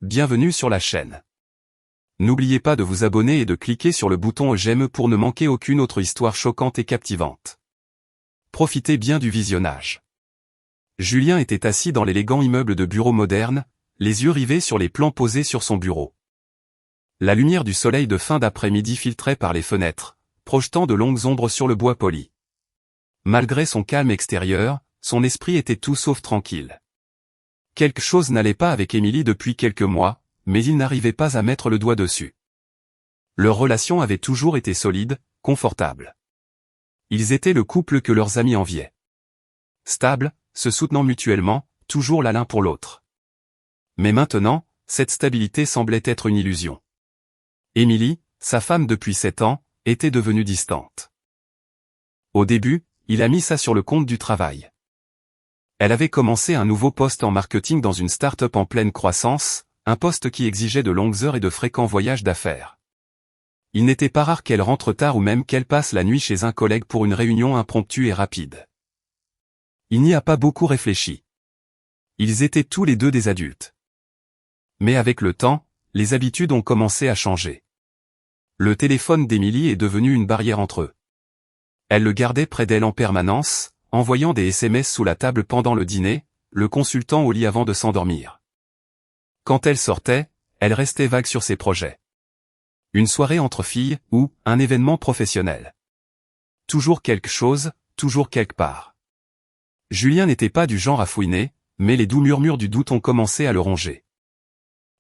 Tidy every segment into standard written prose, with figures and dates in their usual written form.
bienvenue sur la chaîne. N'oubliez pas de vous abonner et de cliquer sur le bouton j'aime pour ne manquer aucune autre histoire choquante et captivante. Profitez bien du visionnage. Julien était assis dans l'élégant immeuble de bureau moderne, les yeux rivés sur les plans posés sur son bureau. La lumière du soleil de fin d'après-midi filtrait par les fenêtres, projetant de longues ombres sur le bois poli. Malgré son calme extérieur, son esprit était tout sauf tranquille. Quelque chose n'allait pas avec Émilie depuis quelques mois, mais il n'arrivait pas à mettre le doigt dessus. Leur relation avait toujours été solide, confortable. Ils étaient le couple que leurs amis enviaient. Stable, se soutenant mutuellement, toujours là l'un pour l'autre. Mais maintenant, cette stabilité semblait être une illusion. Émilie, sa femme depuis 7 ans, était devenue distante. Au début, il a mis ça sur le compte du travail. Elle avait commencé un nouveau poste en marketing dans une start-up en pleine croissance, un poste qui exigeait de longues heures et de fréquents voyages d'affaires. Il n'était pas rare qu'elle rentre tard ou même qu'elle passe la nuit chez un collègue pour une réunion impromptue et rapide. Il n'y a pas beaucoup réfléchi. Ils étaient tous les deux des adultes. Mais avec le temps, les habitudes ont commencé à changer. Le téléphone d'Émilie est devenu une barrière entre eux. Elle le gardait près d'elle en permanence, envoyant des SMS sous la table pendant le dîner, le consultant au lit avant de s'endormir. Quand elle sortait, elle restait vague sur ses projets. Une soirée entre filles, ou un événement professionnel. Toujours quelque chose, toujours quelque part. Julien n'était pas du genre à fouiner, mais les doux murmures du doute ont commencé à le ronger.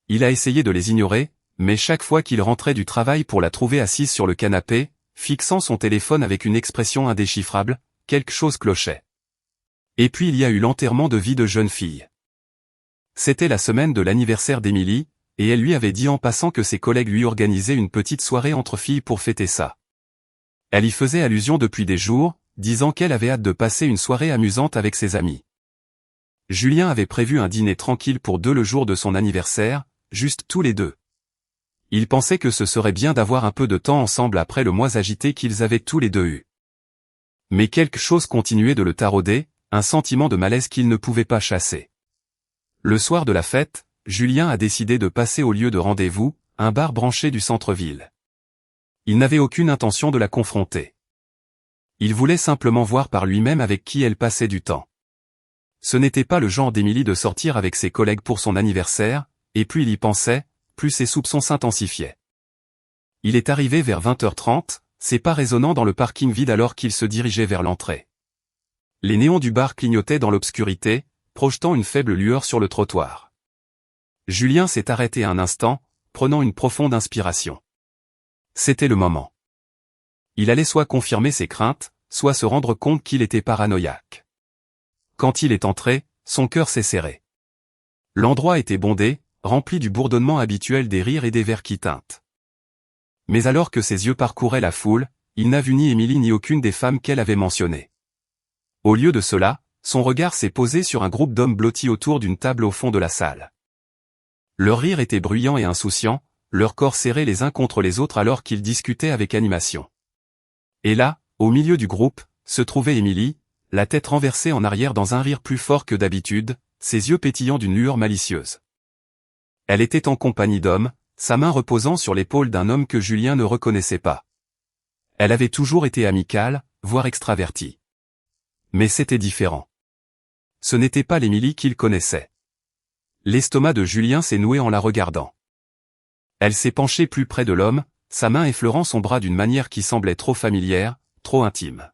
Il a essayé de les ignorer, mais chaque fois qu'il rentrait du travail pour la trouver assise sur le canapé, fixant son téléphone avec une expression indéchiffrable, quelque chose clochait. Et puis il y a eu l'enterrement de vie de jeune fille. C'était la semaine de l'anniversaire d'Émilie, et elle lui avait dit en passant que ses collègues lui organisaient une petite soirée entre filles pour fêter ça. Elle y faisait allusion depuis des jours, disant qu'elle avait hâte de passer une soirée amusante avec ses amis. Julien avait prévu un dîner tranquille pour deux le jour de son anniversaire, juste tous les deux. Il pensait que ce serait bien d'avoir un peu de temps ensemble après le mois agité qu'ils avaient tous les deux eu. Mais quelque chose continuait de le tarauder, un sentiment de malaise qu'il ne pouvait pas chasser. Le soir de la fête, Julien a décidé de passer au lieu de rendez-vous, un bar branché du centre-ville. Il n'avait aucune intention de la confronter. Il voulait simplement voir par lui-même avec qui elle passait du temps. Ce n'était pas le genre d'Émilie de sortir avec ses collègues pour son anniversaire, et plus il y pensait, plus ses soupçons s'intensifiaient. Il est arrivé vers 20h30, ses pas résonnant dans le parking vide alors qu'il se dirigeait vers l'entrée. Les néons du bar clignotaient dans l'obscurité, projetant une faible lueur sur le trottoir. Julien s'est arrêté un instant, prenant une profonde inspiration. C'était le moment. Il allait soit confirmer ses craintes, soit se rendre compte qu'il était paranoïaque. Quand il est entré, son cœur s'est serré. L'endroit était bondé, rempli du bourdonnement habituel des rires et des verres qui tintent. Mais alors que ses yeux parcouraient la foule, il n'a vu ni Émilie ni aucune des femmes qu'elle avait mentionnées. Au lieu de cela, son regard s'est posé sur un groupe d'hommes blottis autour d'une table au fond de la salle. Leur rire était bruyant et insouciant, leurs corps serrés les uns contre les autres alors qu'ils discutaient avec animation. Et là, au milieu du groupe, se trouvait Émilie, la tête renversée en arrière dans un rire plus fort que d'habitude, ses yeux pétillant d'une lueur malicieuse. Elle était en compagnie d'hommes, sa main reposant sur l'épaule d'un homme que Julien ne reconnaissait pas. Elle avait toujours été amicale, voire extravertie. Mais c'était différent. Ce n'était pas l'Émilie qu'il connaissait. L'estomac de Julien s'est noué en la regardant. Elle s'est penchée plus près de l'homme, sa main effleurant son bras d'une manière qui semblait trop familière, trop intime.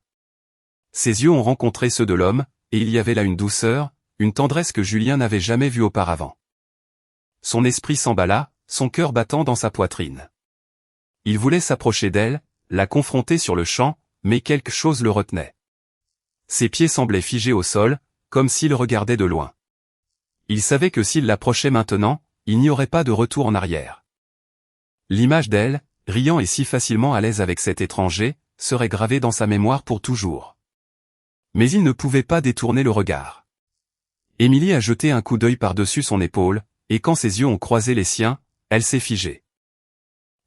Ses yeux ont rencontré ceux de l'homme, et il y avait là une douceur, une tendresse que Julien n'avait jamais vue auparavant. Son esprit s'emballa, son cœur battant dans sa poitrine. Il voulait s'approcher d'elle, la confronter sur le champ, mais quelque chose le retenait. Ses pieds semblaient figés au sol, comme s'il regardait de loin. Il savait que s'il l'approchait maintenant, il n'y aurait pas de retour en arrière. L'image d'elle, riant et si facilement à l'aise avec cet étranger, serait gravée dans sa mémoire pour toujours. Mais il ne pouvait pas détourner le regard. Émilie a jeté un coup d'œil par-dessus son épaule, et quand ses yeux ont croisé les siens, elle s'est figée.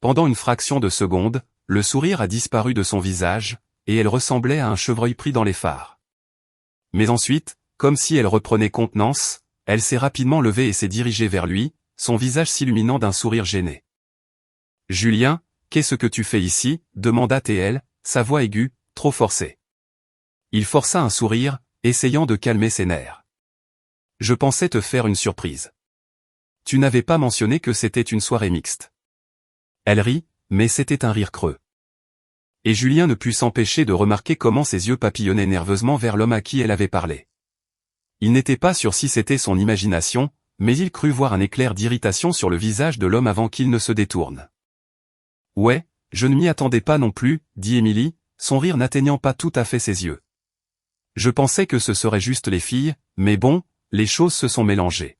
Pendant une fraction de seconde, le sourire a disparu de son visage, et elle ressemblait à un chevreuil pris dans les phares. Mais ensuite, comme si elle reprenait contenance, elle s'est rapidement levée et s'est dirigée vers lui, son visage s'illuminant d'un sourire gêné. « Julien, qu'est-ce que tu fais ici » demanda TL, sa voix aiguë, trop forcée. Il força un sourire, essayant de calmer ses nerfs. « Je pensais te faire une surprise. Tu n'avais pas mentionné que c'était une soirée mixte. » Elle rit, mais c'était un rire creux. Et Julien ne put s'empêcher de remarquer comment ses yeux papillonnaient nerveusement vers l'homme à qui elle avait parlé. Il n'était pas sûr si c'était son imagination, mais il crut voir un éclair d'irritation sur le visage de l'homme avant qu'il ne se détourne. « Ouais, je ne m'y attendais pas non plus, » dit Émilie, son rire n'atteignant pas tout à fait ses yeux. « Je pensais que ce seraient juste les filles, mais bon, les choses se sont mélangées. »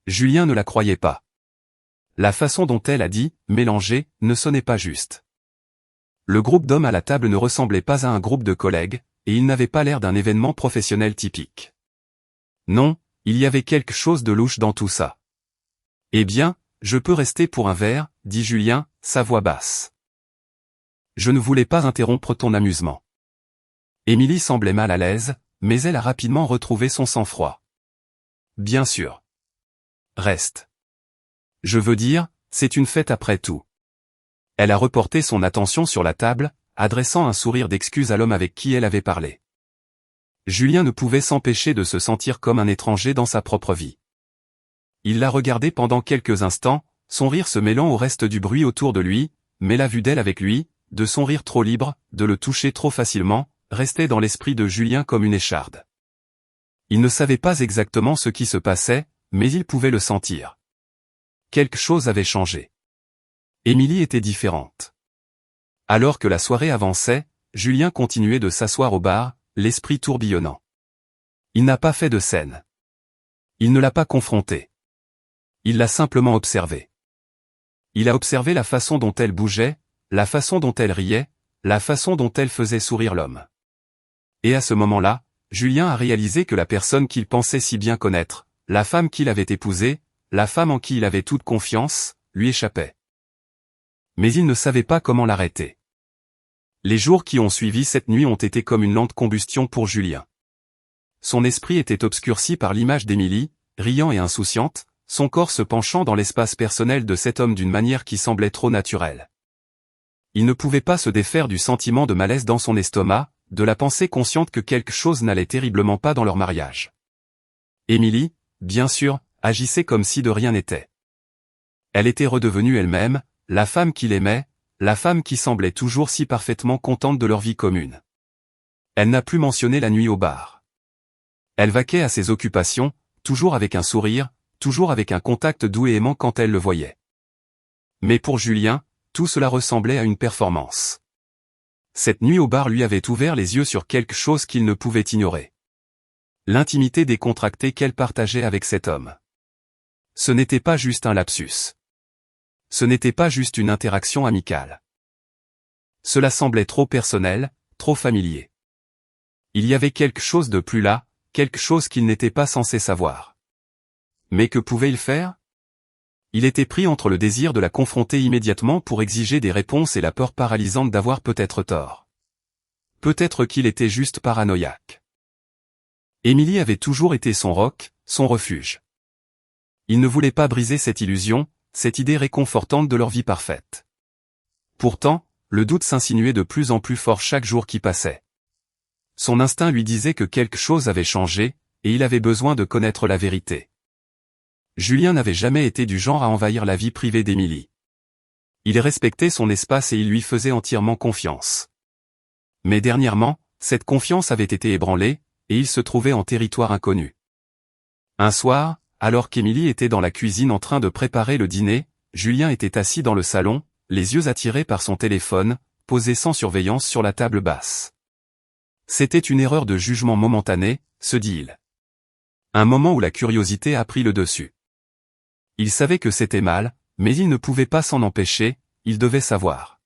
Julien ne la croyait pas. La façon dont elle a dit « mélanger » ne sonnait pas juste. Le groupe d'hommes à la table ne ressemblait pas à un groupe de collègues, et il n'avait pas l'air d'un événement professionnel typique. Non, il y avait quelque chose de louche dans tout ça. « Eh bien, je peux rester pour un verre, » dit Julien, sa voix basse. « Je ne voulais pas interrompre ton amusement. » Émilie semblait mal à l'aise, mais elle a rapidement retrouvé son sang-froid. « Bien sûr. Reste. Je veux dire, c'est une fête après tout. » Elle a reporté son attention sur la table, adressant un sourire d'excuse à l'homme avec qui elle avait parlé. Julien ne pouvait s'empêcher de se sentir comme un étranger dans sa propre vie. Il l'a regardée pendant quelques instants, son rire se mêlant au reste du bruit autour de lui, mais la vue d'elle avec lui, de son rire trop libre, de le toucher trop facilement, restait dans l'esprit de Julien comme une écharde. Il ne savait pas exactement ce qui se passait, mais il pouvait le sentir. Quelque chose avait changé. Émilie était différente. Alors que la soirée avançait, Julien continuait de s'asseoir au bar, l'esprit tourbillonnant. Il n'a pas fait de scène. Il ne l'a pas confrontée. Il l'a simplement observée. Il a observé la façon dont elle bougeait, la façon dont elle riait, la façon dont elle faisait sourire l'homme. Et à ce moment-là, Julien a réalisé que la personne qu'il pensait si bien connaître, la femme qu'il avait épousée, la femme en qui il avait toute confiance, lui échappait. Mais il ne savait pas comment l'arrêter. Les jours qui ont suivi cette nuit ont été comme une lente combustion pour Julien. Son esprit était obscurci par l'image d'Émilie, riant et insouciante, son corps se penchant dans l'espace personnel de cet homme d'une manière qui semblait trop naturelle. Il ne pouvait pas se défaire du sentiment de malaise dans son estomac, de la pensée consciente que quelque chose n'allait terriblement pas dans leur mariage. Émilie, bien sûr, agissait comme si de rien n'était. Elle était redevenue elle-même, la femme qu'il aimait, la femme qui semblait toujours si parfaitement contente de leur vie commune. Elle n'a plus mentionné la nuit au bar. Elle vaquait à ses occupations, toujours avec un sourire, toujours avec un contact doux et aimant quand elle le voyait. Mais pour Julien, tout cela ressemblait à une performance. Cette nuit au bar lui avait ouvert les yeux sur quelque chose qu'il ne pouvait ignorer. L'intimité décontractée qu'elle partageait avec cet homme. Ce n'était pas juste un lapsus. Ce n'était pas juste une interaction amicale. Cela semblait trop personnel, trop familier. Il y avait quelque chose de plus là, quelque chose qu'il n'était pas censé savoir. Mais que pouvait-il faire ? Il était pris entre le désir de la confronter immédiatement pour exiger des réponses et la peur paralysante d'avoir peut-être tort. Peut-être qu'il était juste paranoïaque. Émilie avait toujours été son roc, son refuge. Il ne voulait pas briser cette illusion, cette idée réconfortante de leur vie parfaite. Pourtant, le doute s'insinuait de plus en plus fort chaque jour qui passait. Son instinct lui disait que quelque chose avait changé, et il avait besoin de connaître la vérité. Julien n'avait jamais été du genre à envahir la vie privée d'Émilie. Il respectait son espace et il lui faisait entièrement confiance. Mais dernièrement, cette confiance avait été ébranlée, et il se trouvait en territoire inconnu. Un soir, alors qu'Émilie était dans la cuisine en train de préparer le dîner, Julien était assis dans le salon, les yeux attirés par son téléphone, posé sans surveillance sur la table basse. C'était une erreur de jugement momentanée, se dit-il. Un moment où la curiosité a pris le dessus. Il savait que c'était mal, mais il ne pouvait pas s'en empêcher, il devait savoir.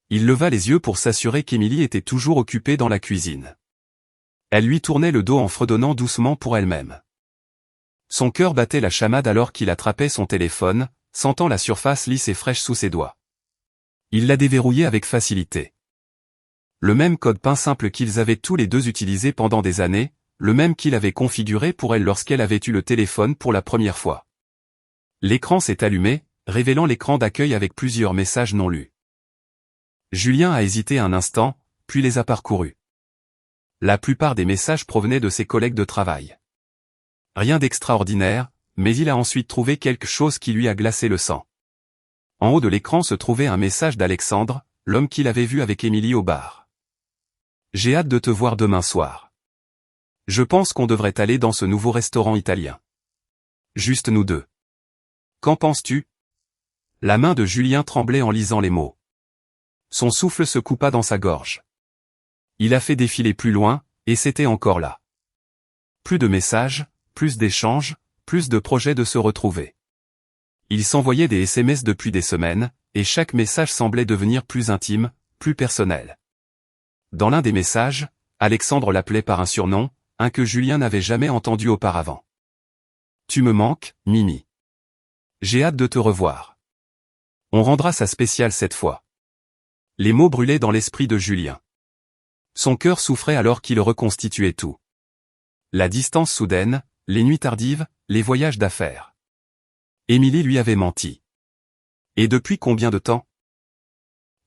Il leva les yeux pour s'assurer qu'Émilie était toujours occupée dans la cuisine. Elle lui tournait le dos en fredonnant doucement pour elle-même. Son cœur battait la chamade alors qu'il attrapait son téléphone, sentant la surface lisse et fraîche sous ses doigts. Il la déverrouillait avec facilité. Le même code PIN simple qu'ils avaient tous les deux utilisé pendant des années, le même qu'il avait configuré pour elle lorsqu'elle avait eu le téléphone pour la première fois. L'écran s'est allumé, révélant l'écran d'accueil avec plusieurs messages non lus. Julien a hésité un instant, puis les a parcourus. La plupart des messages provenaient de ses collègues de travail. Rien d'extraordinaire, mais il a ensuite trouvé quelque chose qui lui a glacé le sang. En haut de l'écran se trouvait un message d'Alexandre, l'homme qu'il avait vu avec Émilie au bar. « J'ai hâte de te voir demain soir. Je pense qu'on devrait aller dans ce nouveau restaurant italien. Juste nous deux. Qu'en penses-tu » La main de Julien tremblait en lisant les mots. Son souffle se coupa dans sa gorge. Il a fait défiler plus loin, et c'était encore là. Plus de messages, plus d'échanges, plus de projets de se retrouver. Ils s'envoyaient des SMS depuis des semaines, et chaque message semblait devenir plus intime, plus personnel. Dans l'un des messages, Alexandre l'appelait par un surnom, un que Julien n'avait jamais entendu auparavant. « Tu me manques, Mimi. J'ai hâte de te revoir. On rendra ça spécial cette fois. » Les mots brûlaient dans l'esprit de Julien. Son cœur souffrait alors qu'il reconstituait tout. La distance soudaine, les nuits tardives, les voyages d'affaires. Émilie lui avait menti. Et depuis combien de temps?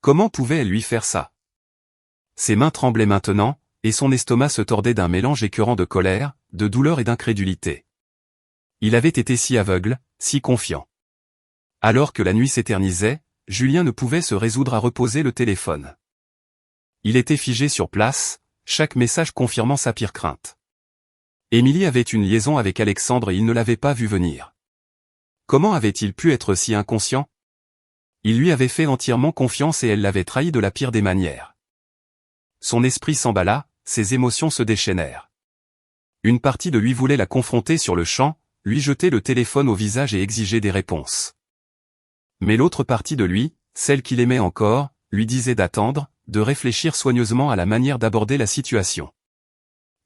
Comment pouvait-elle lui faire ça? Ses mains tremblaient maintenant, et son estomac se tordait d'un mélange écœurant de colère, de douleur et d'incrédulité. Il avait été si aveugle, si confiant. Alors que la nuit s'éternisait, Julien ne pouvait se résoudre à reposer le téléphone. Il était figé sur place, chaque message confirmant sa pire crainte. Émilie avait une liaison avec Alexandre et il ne l'avait pas vu venir. Comment avait-il pu être si inconscient? Il lui avait fait entièrement confiance et elle l'avait trahi de la pire des manières. Son esprit s'emballa, ses émotions se déchaînèrent. Une partie de lui voulait la confronter sur le champ, lui jeter le téléphone au visage et exiger des réponses. Mais l'autre partie de lui, celle qu'il aimait encore, lui disait d'attendre, de réfléchir soigneusement à la manière d'aborder la situation.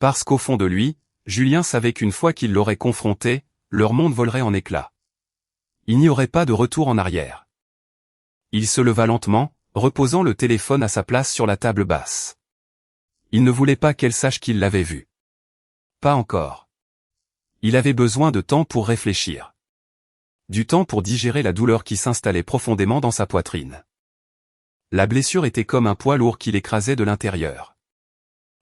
Parce qu'au fond de lui, Julien savait qu'une fois qu'il l'aurait confronté, leur monde volerait en éclats. Il n'y aurait pas de retour en arrière. Il se leva lentement, reposant le téléphone à sa place sur la table basse. Il ne voulait pas qu'elle sache qu'il l'avait vu. Pas encore. Il avait besoin de temps pour réfléchir. Du temps pour digérer la douleur qui s'installait profondément dans sa poitrine. La blessure était comme un poids lourd qui l'écrasait de l'intérieur.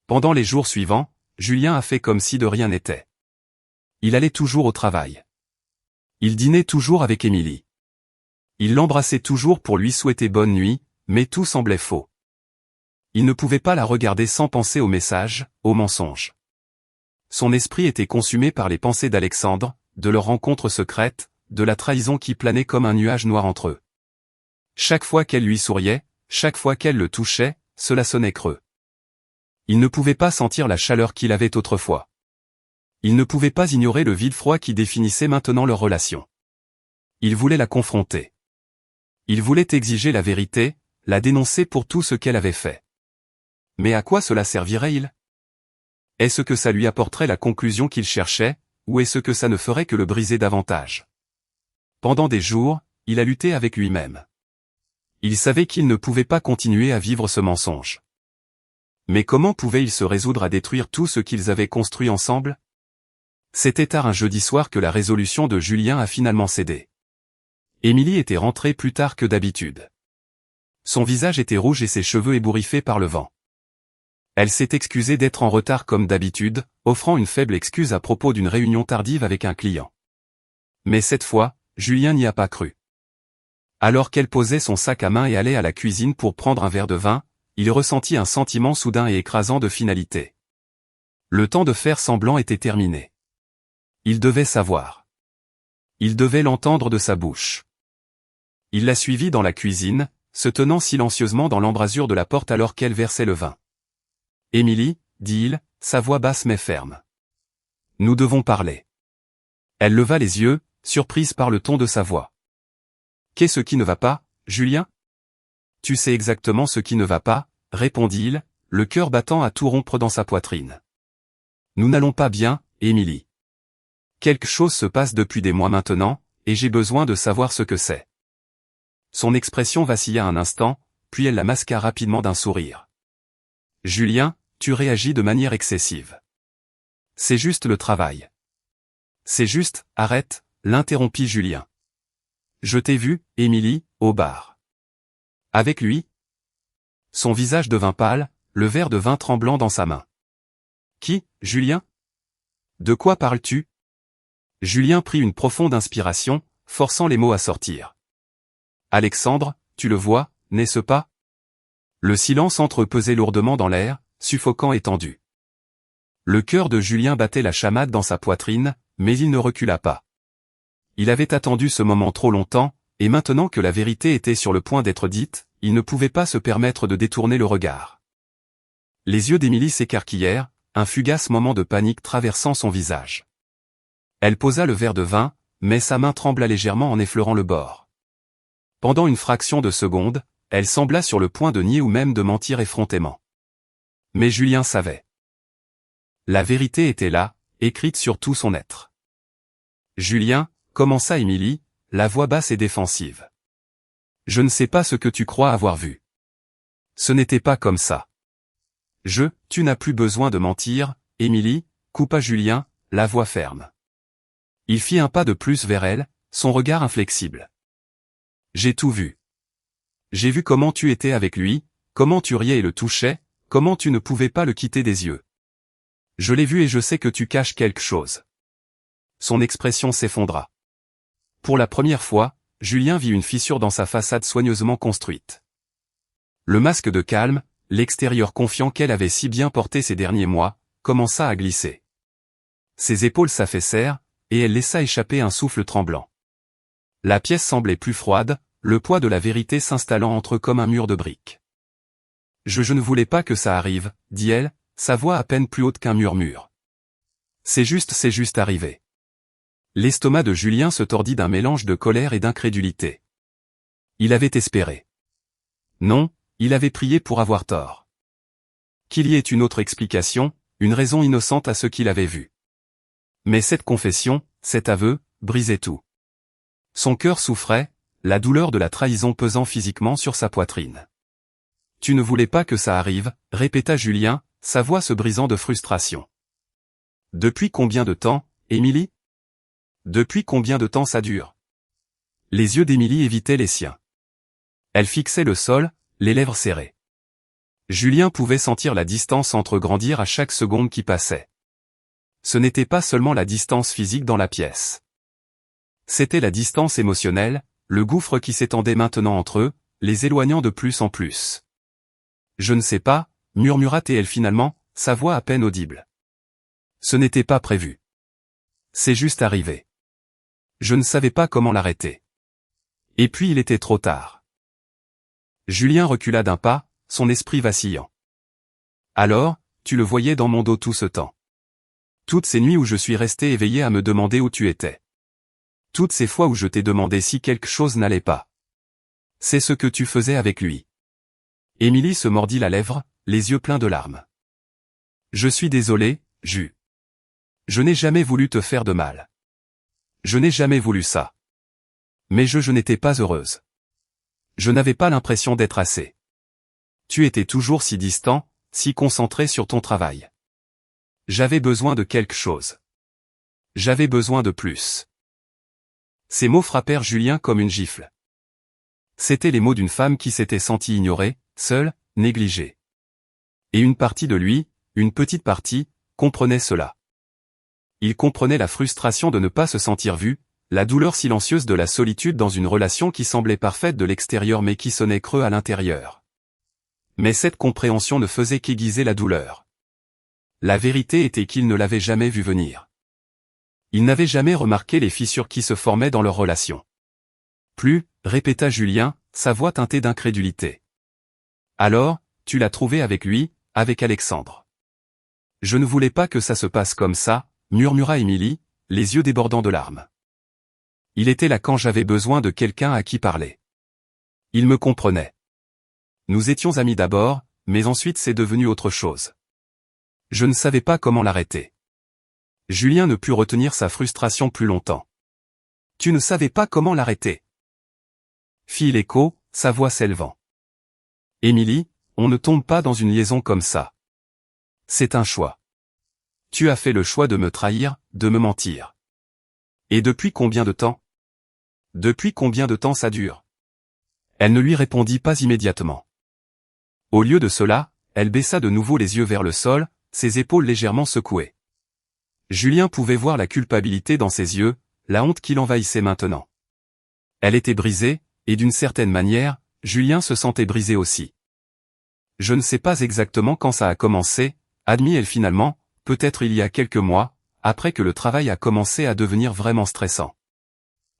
Pendant les jours suivants, Julien a fait comme si de rien n'était. Il allait toujours au travail. Il dînait toujours avec Émilie. Il l'embrassait toujours pour lui souhaiter bonne nuit, mais tout semblait faux. Il ne pouvait pas la regarder sans penser aux messages, aux mensonges. Son esprit était consumé par les pensées d'Alexandre, de leur rencontre secrète, de la trahison qui planait comme un nuage noir entre eux. Chaque fois qu'elle lui souriait, chaque fois qu'elle le touchait, cela sonnait creux. Il ne pouvait pas sentir la chaleur qu'il avait autrefois. Il ne pouvait pas ignorer le vide froid qui définissait maintenant leur relation. Il voulait la confronter. Il voulait exiger la vérité, la dénoncer pour tout ce qu'elle avait fait. Mais à quoi cela servirait-il? Est-ce que ça lui apporterait la conclusion qu'il cherchait, ou est-ce que ça ne ferait que le briser davantage? Pendant des jours, il a lutté avec lui-même. Il savait qu'il ne pouvait pas continuer à vivre ce mensonge. Mais comment pouvait-il se résoudre à détruire tout ce qu'ils avaient construit ensemble? C'était tard un jeudi soir que la résolution de Julien a finalement cédé. Émilie était rentrée plus tard que d'habitude. Son visage était rouge et ses cheveux ébouriffés par le vent. Elle s'est excusée d'être en retard comme d'habitude, offrant une faible excuse à propos d'une réunion tardive avec un client. Mais cette fois, Julien n'y a pas cru. Alors qu'elle posait son sac à main et allait à la cuisine pour prendre un verre de vin, il ressentit un sentiment soudain et écrasant de finalité. Le temps de faire semblant était terminé. Il devait savoir. Il devait l'entendre de sa bouche. Il la suivit dans la cuisine, se tenant silencieusement dans l'embrasure de la porte alors qu'elle versait le vin. « Émilie, dit-il, sa voix basse mais ferme. Nous devons parler. » Elle leva les yeux, surprise par le ton de sa voix. « Qu'est-ce qui ne va pas, Julien ? » « Tu sais exactement ce qui ne va pas, » répondit-il, le cœur battant à tout rompre dans sa poitrine. « Nous n'allons pas bien, Émilie. Quelque chose se passe depuis des mois maintenant, et j'ai besoin de savoir ce que c'est. » Son expression vacilla un instant, puis elle la masqua rapidement d'un sourire. « Julien, tu réagis de manière excessive. C'est juste le travail. » « C'est juste, arrête, » l'interrompit Julien. Je t'ai vu, Émilie, au bar. Avec lui? Son visage devint pâle, le verre de vin tremblant dans sa main. Qui, Julien? De quoi parles-tu? Julien prit une profonde inspiration, forçant les mots à sortir. Alexandre, tu le vois, n'est-ce pas? Le silence entre eux pesait lourdement dans l'air, suffocant et tendu. Le cœur de Julien battait la chamade dans sa poitrine, mais il ne recula pas. Il avait attendu ce moment trop longtemps, et maintenant que la vérité était sur le point d'être dite, il ne pouvait pas se permettre de détourner le regard. Les yeux d'Émilie s'écarquillèrent, un fugace moment de panique traversant son visage. Elle posa le verre de vin, mais sa main trembla légèrement en effleurant le bord. Pendant une fraction de seconde, elle sembla sur le point de nier ou même de mentir effrontément. Mais Julien savait. La vérité était là, écrite sur tout son être. Julien, commença Émilie, la voix basse et défensive. Je ne sais pas ce que tu crois avoir vu. Ce n'était pas comme ça. Tu n'as plus besoin de mentir, Émilie, coupa Julien, la voix ferme. Il fit un pas de plus vers elle, son regard inflexible. J'ai tout vu. J'ai vu comment tu étais avec lui, comment tu riais et le touchais, comment tu ne pouvais pas le quitter des yeux. Je l'ai vu et je sais que tu caches quelque chose. Son expression s'effondra. Pour la première fois, Julien vit une fissure dans sa façade soigneusement construite. Le masque de calme, l'extérieur confiant qu'elle avait si bien porté ces derniers mois, commença à glisser. Ses épaules s'affaissèrent, et elle laissa échapper un souffle tremblant. La pièce semblait plus froide, le poids de la vérité s'installant entre eux comme un mur de briques. Je ne voulais pas que ça arrive, dit-elle, sa voix à peine plus haute qu'un murmure. C'est juste arrivé. L'estomac de Julien se tordit d'un mélange de colère et d'incrédulité. Il avait espéré. Non, il avait prié pour avoir tort. Qu'il y ait une autre explication, une raison innocente à ce qu'il avait vu. Mais cette confession, cet aveu, brisait tout. Son cœur souffrait, la douleur de la trahison pesant physiquement sur sa poitrine. Tu ne voulais pas que ça arrive, répéta Julien, sa voix se brisant de frustration. Depuis combien de temps, Émilie? Depuis combien de temps ça dure? Les yeux d'Émilie évitaient les siens. Elle fixait le sol, les lèvres serrées. Julien pouvait sentir la distance entre grandir à chaque seconde qui passait. Ce n'était pas seulement la distance physique dans la pièce. C'était la distance émotionnelle, le gouffre qui s'étendait maintenant entre eux, les éloignant de plus en plus. Je ne sais pas, murmura-t-elle finalement, sa voix à peine audible. Ce n'était pas prévu. C'est juste arrivé. Je ne savais pas comment l'arrêter. Et puis il était trop tard. Julien recula d'un pas, son esprit vacillant. Alors, tu le voyais dans mon dos tout ce temps. Toutes ces nuits où je suis resté éveillé à me demander où tu étais. Toutes ces fois où je t'ai demandé si quelque chose n'allait pas. C'est ce que tu faisais avec lui. Émilie se mordit la lèvre, les yeux pleins de larmes. Je suis désolé, Ju. Je n'ai jamais voulu te faire de mal. Je n'ai jamais voulu ça. Mais je n'étais pas heureuse. Je n'avais pas l'impression d'être assez. Tu étais toujours si distant, si concentré sur ton travail. J'avais besoin de quelque chose. J'avais besoin de plus. Ces mots frappèrent Julien comme une gifle. C'étaient les mots d'une femme qui s'était sentie ignorée, seule, négligée. Et une partie de lui, une petite partie, comprenait cela. Il comprenait la frustration de ne pas se sentir vu, la douleur silencieuse de la solitude dans une relation qui semblait parfaite de l'extérieur mais qui sonnait creux à l'intérieur. Mais cette compréhension ne faisait qu'aiguiser la douleur. La vérité était qu'il ne l'avait jamais vu venir. Il n'avait jamais remarqué les fissures qui se formaient dans leur relation. Plus, répéta Julien, sa voix teintée d'incrédulité. Alors, tu l'as trouvé avec lui, avec Alexandre. Je ne voulais pas que ça se passe comme ça, murmura Émilie, les yeux débordant de larmes. Il était là quand j'avais besoin de quelqu'un à qui parler. Il me comprenait. Nous étions amis d'abord, mais ensuite c'est devenu autre chose. Je ne savais pas comment l'arrêter. Julien ne put retenir sa frustration plus longtemps. Tu ne savais pas comment l'arrêter? Fit l'écho, sa voix s'élevant. Émilie, on ne tombe pas dans une liaison comme ça. C'est un choix. Tu as fait le choix de me trahir, de me mentir. Et depuis combien de temps? Depuis combien de temps ça dure? Elle ne lui répondit pas immédiatement. Au lieu de cela, elle baissa de nouveau les yeux vers le sol, ses épaules légèrement secouées. Julien pouvait voir la culpabilité dans ses yeux, la honte qui l'envahissait maintenant. Elle était brisée, et d'une certaine manière, Julien se sentait brisé aussi. Je ne sais pas exactement quand ça a commencé, admit-elle finalement, peut-être il y a quelques mois, après que le travail a commencé à devenir vraiment stressant.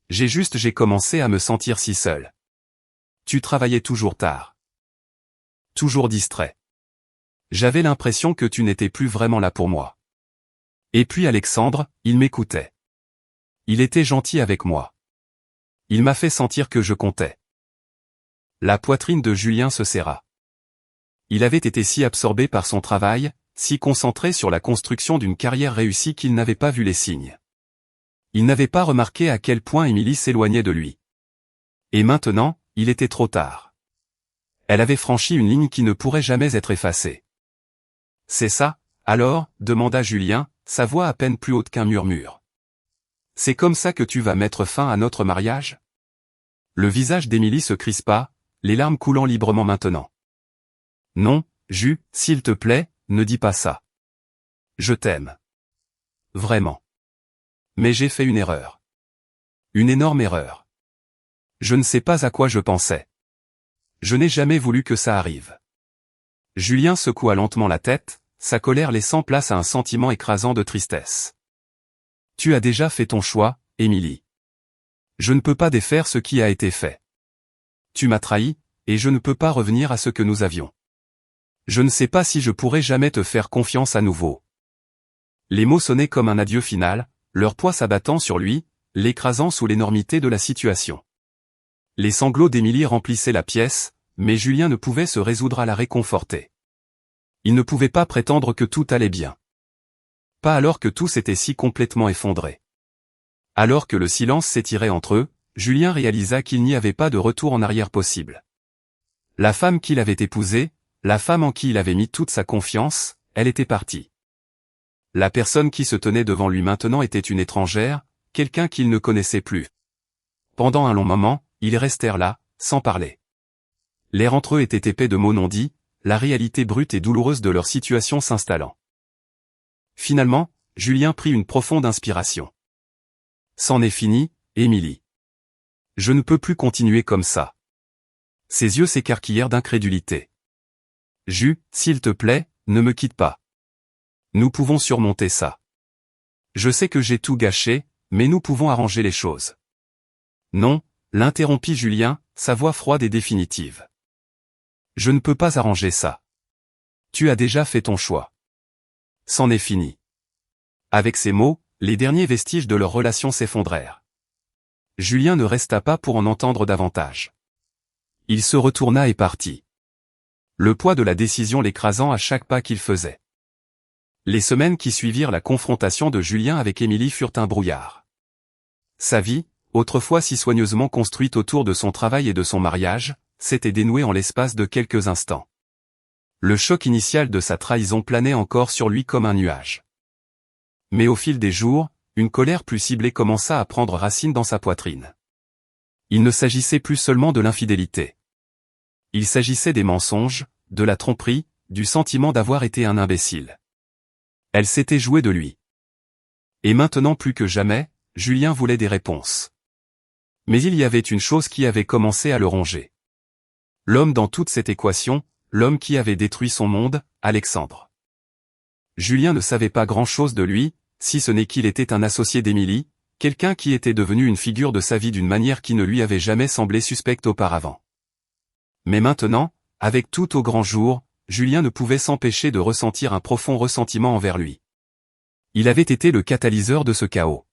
J'ai commencé à me sentir si seul. Tu travaillais toujours tard. Toujours distrait. J'avais l'impression que tu n'étais plus vraiment là pour moi. Et puis Alexandre, il m'écoutait. Il était gentil avec moi. Il m'a fait sentir que je comptais. La poitrine de Julien se serra. Il avait été si absorbé par son travail, si concentré sur la construction d'une carrière réussie qu'il n'avait pas vu les signes. Il n'avait pas remarqué à quel point Émilie s'éloignait de lui. Et maintenant, il était trop tard. Elle avait franchi une ligne qui ne pourrait jamais être effacée. « C'est ça, alors ?» demanda Julien, sa voix à peine plus haute qu'un murmure. « C'est comme ça que tu vas mettre fin à notre mariage ?» Le visage d'Émilie se crispa, les larmes coulant librement maintenant. « Non, Jus, s'il te plaît, ne dis pas ça. Je t'aime. Vraiment. Mais j'ai fait une erreur. Une énorme erreur. Je ne sais pas à quoi je pensais. Je n'ai jamais voulu que ça arrive. » Julien secoua lentement la tête, sa colère laissant place à un sentiment écrasant de tristesse. « Tu as déjà fait ton choix, Émilie. Je ne peux pas défaire ce qui a été fait. Tu m'as trahi, et je ne peux pas revenir à ce que nous avions. Je ne sais pas si je pourrai jamais te faire confiance à nouveau. » Les mots sonnaient comme un adieu final, leur poids s'abattant sur lui, l'écrasant sous l'énormité de la situation. Les sanglots d'Émilie remplissaient la pièce, mais Julien ne pouvait se résoudre à la réconforter. Il ne pouvait pas prétendre que tout allait bien. Pas alors que tout s'était si complètement effondré. Alors que le silence s'étirait entre eux, Julien réalisa qu'il n'y avait pas de retour en arrière possible. La femme qu'il avait épousée, la femme en qui il avait mis toute sa confiance, elle était partie. La personne qui se tenait devant lui maintenant était une étrangère, quelqu'un qu'il ne connaissait plus. Pendant un long moment, ils restèrent là, sans parler. L'air entre eux était épais de mots non dits, la réalité brute et douloureuse de leur situation s'installant. Finalement, Julien prit une profonde inspiration. « C'en est fini, Émilie. Je ne peux plus continuer comme ça. » Ses yeux s'écarquillèrent d'incrédulité. « Jus, s'il te plaît, ne me quitte pas. Nous pouvons surmonter ça. Je sais que j'ai tout gâché, mais nous pouvons arranger les choses. » « Non, » l'interrompit Julien, sa voix froide et définitive. « Je ne peux pas arranger ça. Tu as déjà fait ton choix. C'en est fini. » Avec ces mots, les derniers vestiges de leur relation s'effondrèrent. Julien ne resta pas pour en entendre davantage. Il se retourna et partit. Le poids de la décision l'écrasant à chaque pas qu'il faisait. Les semaines qui suivirent la confrontation de Julien avec Émilie furent un brouillard. Sa vie, autrefois si soigneusement construite autour de son travail et de son mariage, s'était dénouée en l'espace de quelques instants. Le choc initial de sa trahison planait encore sur lui comme un nuage. Mais au fil des jours, une colère plus ciblée commença à prendre racine dans sa poitrine. Il ne s'agissait plus seulement de l'infidélité. Il s'agissait des mensonges, de la tromperie, du sentiment d'avoir été un imbécile. Elle s'était jouée de lui. Et maintenant plus que jamais, Julien voulait des réponses. Mais il y avait une chose qui avait commencé à le ronger. L'homme dans toute cette équation, l'homme qui avait détruit son monde, Alexandre. Julien ne savait pas grand-chose de lui, si ce n'est qu'il était un associé d'Émilie, quelqu'un qui était devenu une figure de sa vie d'une manière qui ne lui avait jamais semblé suspecte auparavant. Mais maintenant, avec tout au grand jour, Julien ne pouvait s'empêcher de ressentir un profond ressentiment envers lui. Il avait été le catalyseur de ce chaos.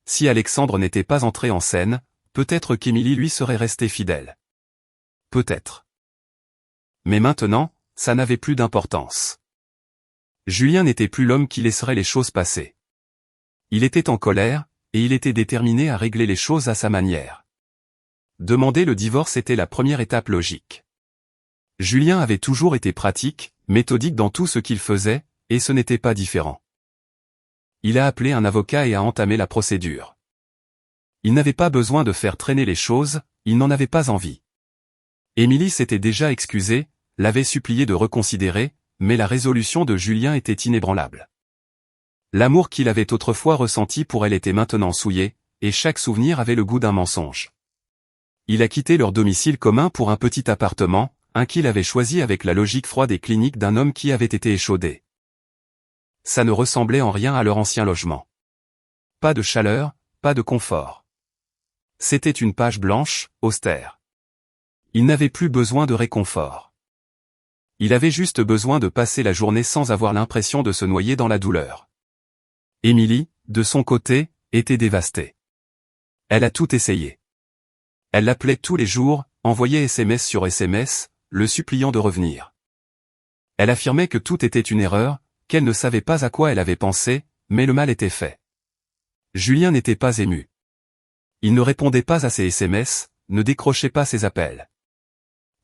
Si Alexandre n'était pas entré en scène, peut-être qu'Émilie lui serait restée fidèle. Peut-être. Mais maintenant, ça n'avait plus d'importance. Julien n'était plus l'homme qui laisserait les choses passer. Il était en colère, et il était déterminé à régler les choses à sa manière. Demander le divorce était la première étape logique. Julien avait toujours été pratique, méthodique dans tout ce qu'il faisait, et ce n'était pas différent. Il a appelé un avocat et a entamé la procédure. Il n'avait pas besoin de faire traîner les choses, il n'en avait pas envie. Émilie s'était déjà excusée, l'avait supplié de reconsidérer, mais la résolution de Julien était inébranlable. L'amour qu'il avait autrefois ressenti pour elle était maintenant souillé, et chaque souvenir avait le goût d'un mensonge. Il a quitté leur domicile commun pour un petit appartement, un qu'il avait choisi avec la logique froide et clinique d'un homme qui avait été échaudé. Ça ne ressemblait en rien à leur ancien logement. Pas de chaleur, pas de confort. C'était une page blanche, austère. Il n'avait plus besoin de réconfort. Il avait juste besoin de passer la journée sans avoir l'impression de se noyer dans la douleur. Émilie, de son côté, était dévastée. Elle a tout essayé. Elle l'appelait tous les jours, envoyait SMS sur SMS, le suppliant de revenir. Elle affirmait que tout était une erreur, qu'elle ne savait pas à quoi elle avait pensé, mais le mal était fait. Julien n'était pas ému. Il ne répondait pas à ses SMS, ne décrochait pas ses appels.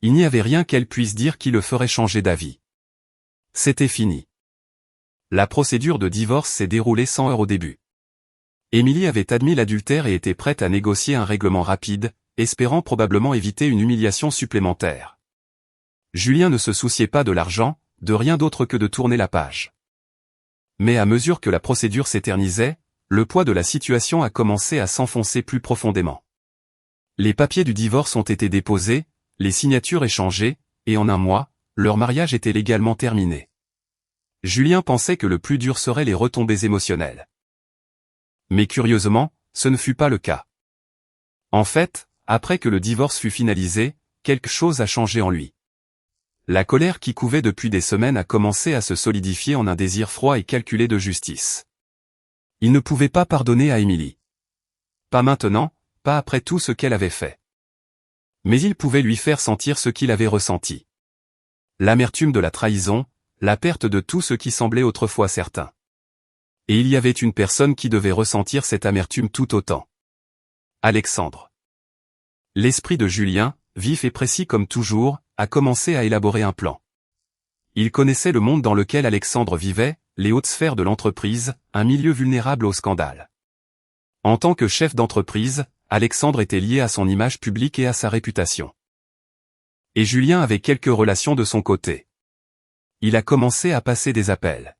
Il n'y avait rien qu'elle puisse dire qui le ferait changer d'avis. C'était fini. La procédure de divorce s'est déroulée sans heurts au début. Émilie avait admis l'adultère et était prête à négocier un règlement rapide, espérant probablement éviter une humiliation supplémentaire. Julien ne se souciait pas de l'argent, de rien d'autre que de tourner la page. Mais à mesure que la procédure s'éternisait, le poids de la situation a commencé à s'enfoncer plus profondément. Les papiers du divorce ont été déposés, les signatures échangées, et en un mois, leur mariage était légalement terminé. Julien pensait que le plus dur serait les retombées émotionnelles. Mais curieusement, ce ne fut pas le cas. En fait, après que le divorce fut finalisé, quelque chose a changé en lui. La colère qui couvait depuis des semaines a commencé à se solidifier en un désir froid et calculé de justice. Il ne pouvait pas pardonner à Émilie. Pas maintenant, pas après tout ce qu'elle avait fait. Mais il pouvait lui faire sentir ce qu'il avait ressenti. L'amertume de la trahison, la perte de tout ce qui semblait autrefois certain. Et il y avait une personne qui devait ressentir cette amertume tout autant. Alexandre. L'esprit de Julien, vif et précis comme toujours, a commencé à élaborer un plan. Il connaissait le monde dans lequel Alexandre vivait, les hautes sphères de l'entreprise, un milieu vulnérable au scandale. En tant que chef d'entreprise, Alexandre était lié à son image publique et à sa réputation. Et Julien avait quelques relations de son côté. Il a commencé à passer des appels.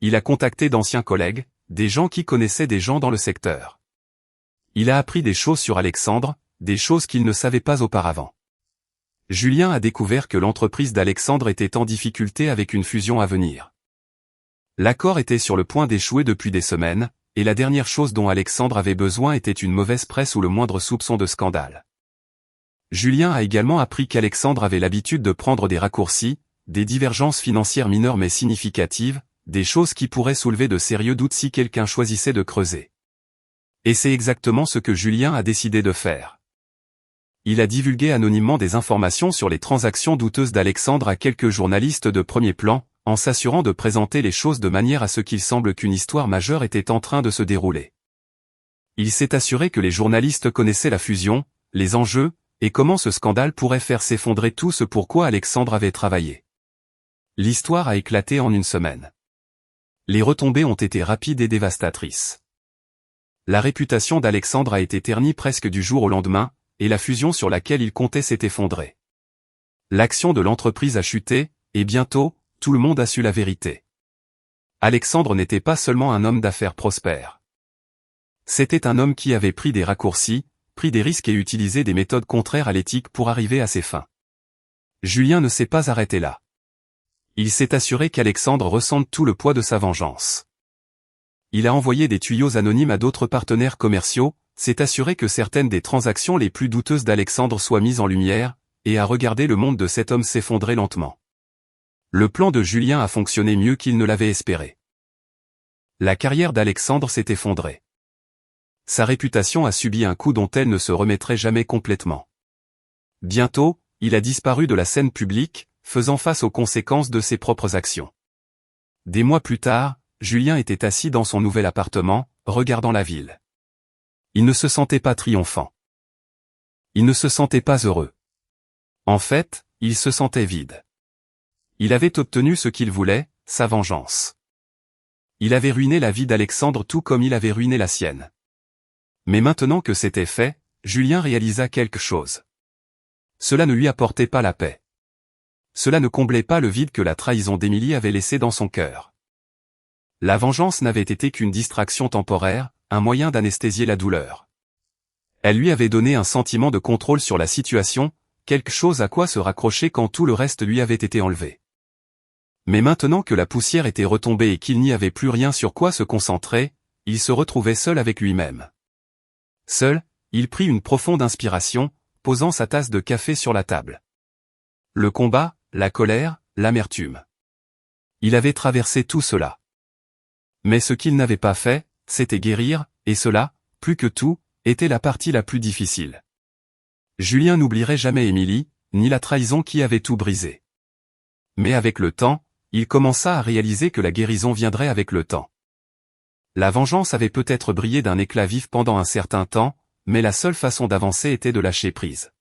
Il a contacté d'anciens collègues, des gens qui connaissaient des gens dans le secteur. Il a appris des choses sur Alexandre, des choses qu'il ne savait pas auparavant. Julien a découvert que l'entreprise d'Alexandre était en difficulté avec une fusion à venir. L'accord était sur le point d'échouer depuis des semaines, et la dernière chose dont Alexandre avait besoin était une mauvaise presse ou le moindre soupçon de scandale. Julien a également appris qu'Alexandre avait l'habitude de prendre des raccourcis, des divergences financières mineures mais significatives, des choses qui pourraient soulever de sérieux doutes si quelqu'un choisissait de creuser. Et c'est exactement ce que Julien a décidé de faire. Il a divulgué anonymement des informations sur les transactions douteuses d'Alexandre à quelques journalistes de premier plan, en s'assurant de présenter les choses de manière à ce qu'il semble qu'une histoire majeure était en train de se dérouler. Il s'est assuré que les journalistes connaissaient la fusion, les enjeux, et comment ce scandale pourrait faire s'effondrer tout ce pour quoi Alexandre avait travaillé. L'histoire a éclaté en une semaine. Les retombées ont été rapides et dévastatrices. La réputation d'Alexandre a été ternie presque du jour au lendemain, et la fusion sur laquelle il comptait s'est effondrée. L'action de l'entreprise a chuté, et bientôt, tout le monde a su la vérité. Alexandre n'était pas seulement un homme d'affaires prospère. C'était un homme qui avait pris des raccourcis, pris des risques et utilisé des méthodes contraires à l'éthique pour arriver à ses fins. Julien ne s'est pas arrêté là. Il s'est assuré qu'Alexandre ressente tout le poids de sa vengeance. Il a envoyé des tuyaux anonymes à d'autres partenaires commerciaux, s'est assuré que certaines des transactions les plus douteuses d'Alexandre soient mises en lumière, et a regardé le monde de cet homme s'effondrer lentement. Le plan de Julien a fonctionné mieux qu'il ne l'avait espéré. La carrière d'Alexandre s'est effondrée. Sa réputation a subi un coup dont elle ne se remettrait jamais complètement. Bientôt, il a disparu de la scène publique, faisant face aux conséquences de ses propres actions. Des mois plus tard, Julien était assis dans son nouvel appartement, regardant la ville. Il ne se sentait pas triomphant. Il ne se sentait pas heureux. En fait, il se sentait vide. Il avait obtenu ce qu'il voulait, sa vengeance. Il avait ruiné la vie d'Alexandre tout comme il avait ruiné la sienne. Mais maintenant que c'était fait, Julien réalisa quelque chose. Cela ne lui apportait pas la paix. Cela ne comblait pas le vide que la trahison d'Émilie avait laissé dans son cœur. La vengeance n'avait été qu'une distraction temporaire, un moyen d'anesthésier la douleur. Elle lui avait donné un sentiment de contrôle sur la situation, quelque chose à quoi se raccrocher quand tout le reste lui avait été enlevé. Mais maintenant que la poussière était retombée et qu'il n'y avait plus rien sur quoi se concentrer, il se retrouvait seul avec lui-même. Seul, il prit une profonde inspiration, posant sa tasse de café sur la table. Le combat, la colère, l'amertume. Il avait traversé tout cela. Mais ce qu'il n'avait pas fait, c'était guérir, et cela, plus que tout, était la partie la plus difficile. Julien n'oublierait jamais Émilie, ni la trahison qui avait tout brisé. Mais avec le temps, il commença à réaliser que la guérison viendrait avec le temps. La vengeance avait peut-être brillé d'un éclat vif pendant un certain temps, mais la seule façon d'avancer était de lâcher prise.